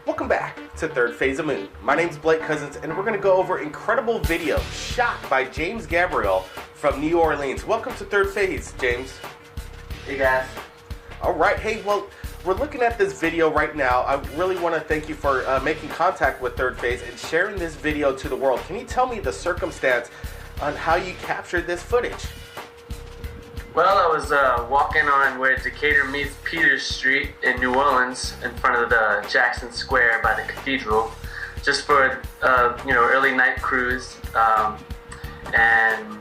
Welcome back to Third Phase of Moon. My name's Blake Cousins, and we're going to go over incredible video shot by James Gabriel from New Orleans. Welcome to Third Phase, James. Hey guys. Alright, hey, well, we're looking at this video right now. I really want to thank you for making contact with Third Phase and sharing this video to the world. Can you tell me the circumstance on how you captured this footage? Well, I was walking on where Decatur meets Peters Street in New Orleans in front of the Jackson Square by the cathedral, just for early night cruise, and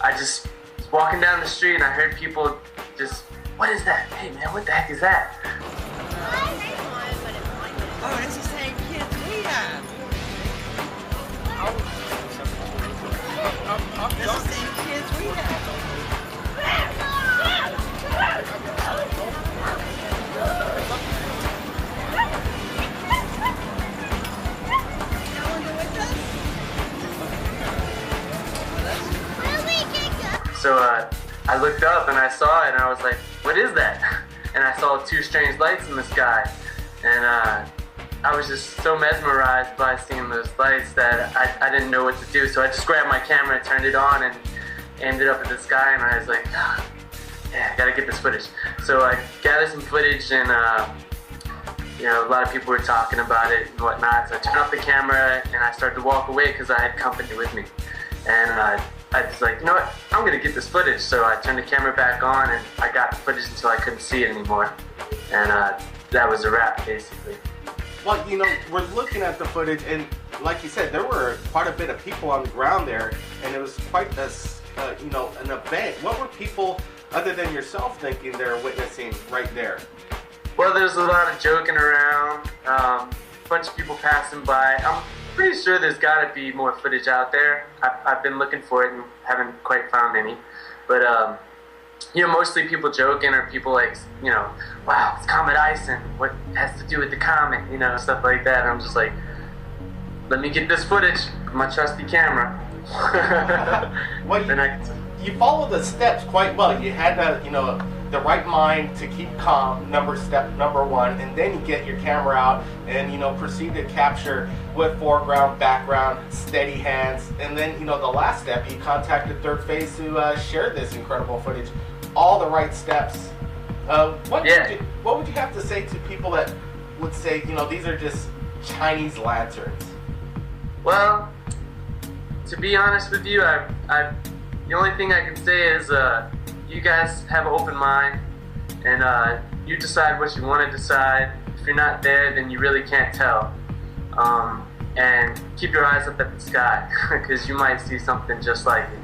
I just was walking down the street and I heard people just, what is that? Hey man, what the heck is that? Oh, it's the same kids we have. It's the same kids we have. So I looked up and I saw it and I was like, what is that? And I saw two strange lights in the sky. And I was just so mesmerized by seeing those lights that I didn't know what to do. So I just grabbed my camera, turned it on, and aimed it up at the sky. And I was like, yeah, I gotta get this footage. So I gathered some footage, and a lot of people were talking about it and whatnot. So I turned off the camera and I started to walk away because I had company with me. And I was like, you know what, I'm gonna get this footage. So I turned the camera back on and I got the footage until I couldn't see it anymore. And that was a wrap, basically. Well, we're looking at the footage, and like you said, there were quite a bit of people on the ground there, and it was quite an event. What were people, other than yourself, thinking they're witnessing right there? Well, there's a lot of joking around, a bunch of people passing by. I'm pretty sure there's got to be more footage out there. I've been looking for it and haven't quite found any. But, mostly people joking, or people like, wow, it's Comet Ice, and what has to do with the comet, stuff like that. And I'm just like, let me get this footage with my trusty camera. Well, you follow the steps quite well. You had the right mind to keep calm, step number one, and then you get your camera out and proceed to capture with foreground, background, steady hands, and then the last step, you contacted Third Phase to share this incredible footage. All the right steps. What would you have to say to people that would say these are just Chinese lanterns? Well, to be honest with you, the only thing I can say is you guys have an open mind, and you decide what you want to decide. If you're not there, then you really can't tell. And keep your eyes up at the sky, because you might see something just like it.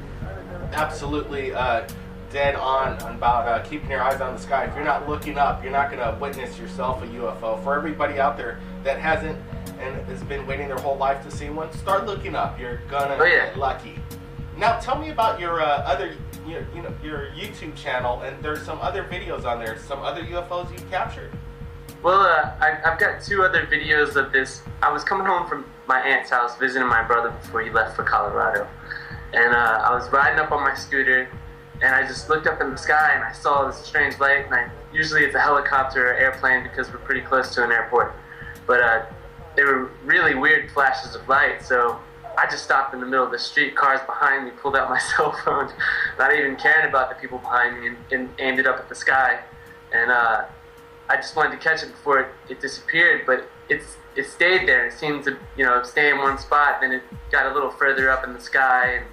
Absolutely dead on about keeping your eyes on the sky. If you're not looking up, you're not going to witness yourself a UFO. For everybody out there that hasn't and has been waiting their whole life to see one, start looking up. You're gonna get lucky. Now tell me about your your YouTube channel, and there's some other videos on there, some other UFOs you captured. Well, I've got two other videos of this. I was coming home from my aunt's house visiting my brother before he left for Colorado, and I was riding up on my scooter, and I just looked up in the sky and I saw this strange light. And usually it's a helicopter or airplane because we're pretty close to an airport, but they were really weird flashes of light. So I just stopped in the middle of the street, cars behind me, pulled out my cell phone, not even caring about the people behind me, and aimed it up at the sky. And I just wanted to catch it before it disappeared, but it stayed there. It seemed to stay in one spot, then it got a little further up in the sky. And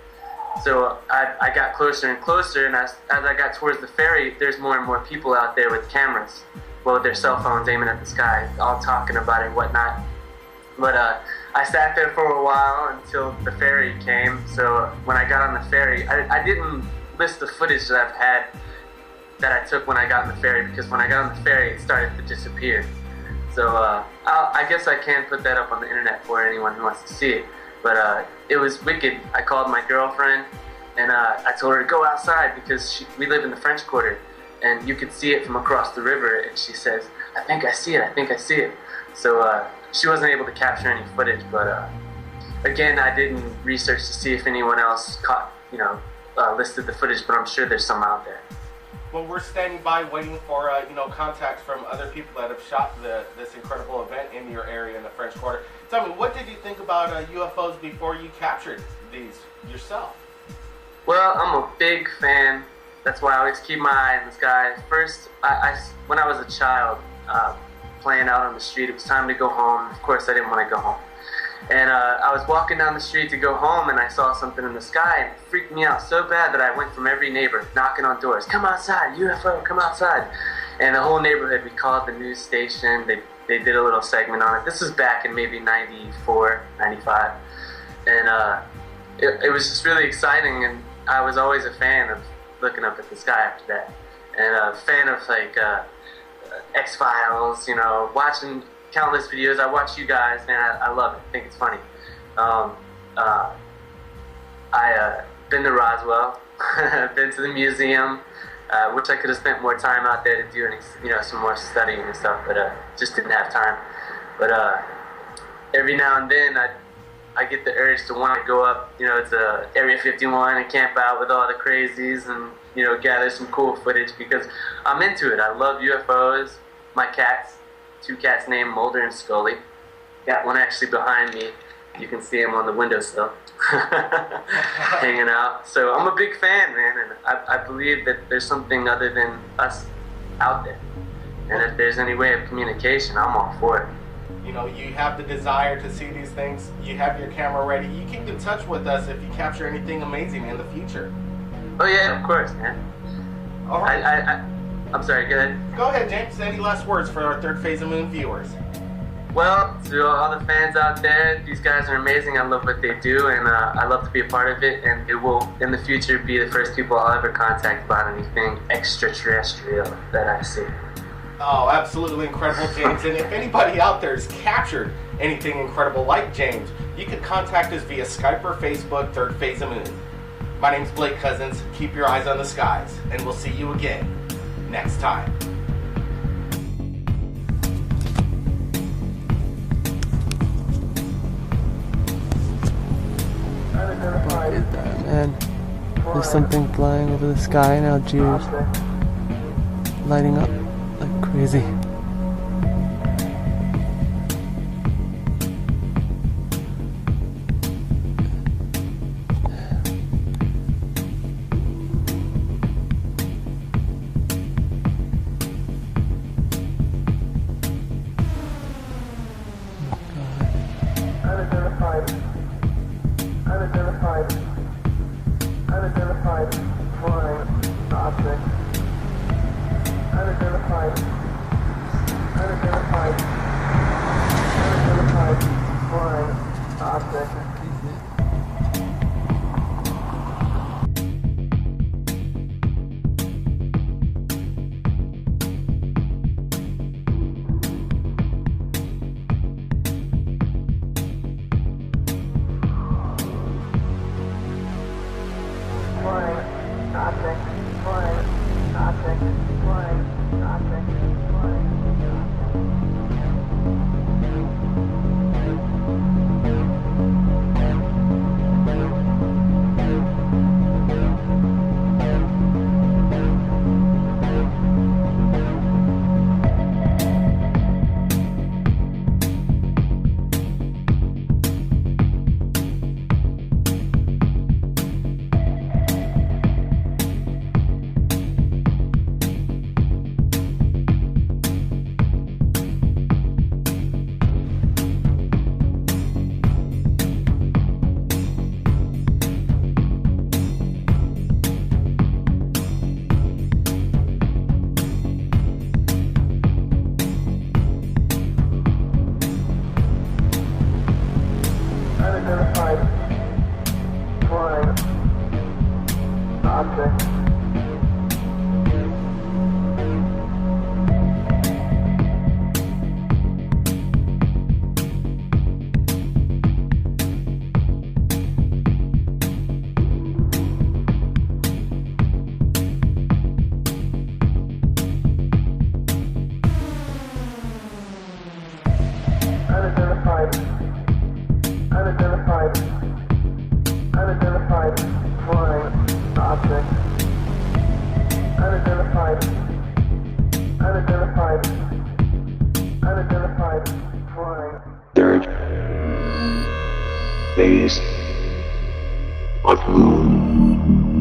so I got closer and closer, and as I got towards the ferry, there's more and more people out there with cameras, with their cell phones aiming at the sky, all talking about it and whatnot. But I sat there for a while until the ferry came. So when I got on the ferry, I didn't list the footage that I've had that I took when I got on the ferry, because when I got on the ferry, it started to disappear. So I guess I can put that up on the internet for anyone who wants to see it. But it was wicked. I called my girlfriend, and I told her to go outside because we live in the French Quarter, and you could see it from across the river. And she says, I think I see it, I think I see it. So she wasn't able to capture any footage, but again, I didn't research to see if anyone else listed the footage, but I'm sure there's some out there. Well, we're standing by waiting for contacts from other people that have shot this incredible event in your area in the French Quarter. Tell me, what did you think about UFOs before you captured these yourself? Well, I'm a big fan. That's why I always keep my eye in the sky. First, when I was a child, playing out on the street, it was time to go home. Of course, I didn't want to go home. And I was walking down the street to go home, and I saw something in the sky, and it freaked me out so bad that I went from every neighbor knocking on doors. Come outside, UFO, come outside. And the whole neighborhood, we called the news station. They did a little segment on it. This was back in maybe 94, 95. And it was just really exciting, and I was always a fan of looking up at the sky after that. And a fan of like X-Files, watching countless videos. I watch you guys, man. I love it. I think it's funny. I been to Roswell, been to the museum, which I could have spent more time out there to do any, some more studying and stuff, but just didn't have time. But every now and then, I get the urge to want to go up, to Area 51 and camp out with all the crazies and, gather some cool footage because I'm into it. I love UFOs. My cats, 2 cats named Mulder and Scully. Got one actually behind me. You can see him on the windowsill, hanging out. So I'm a big fan, man, and I believe that there's something other than us out there. And if there's any way of communication, I'm all for it. You have the desire to see these things. You have your camera ready. You keep in touch with us if you capture anything amazing in the future. Oh yeah, of course, man. All right. I'm sorry, go ahead. Go ahead, James. Any last words for our Third Phase of Moon viewers? Well, to all the fans out there, these guys are amazing. I love what they do, and I love to be a part of it. And it will, in the future, be the first people I'll ever contact about anything extraterrestrial that I see. Oh, absolutely incredible, James. And if anybody out there has captured anything incredible like James, you can contact us via Skype or Facebook, Third Phase of Moon. My name's Blake Cousins. Keep your eyes on the skies, and we'll see you again next time. Look at that, man. There's something flying over the sky now, Jews. Lighting up like crazy. Unidentified flying object. Unidentified flying object. Flying object. Third phase of moon.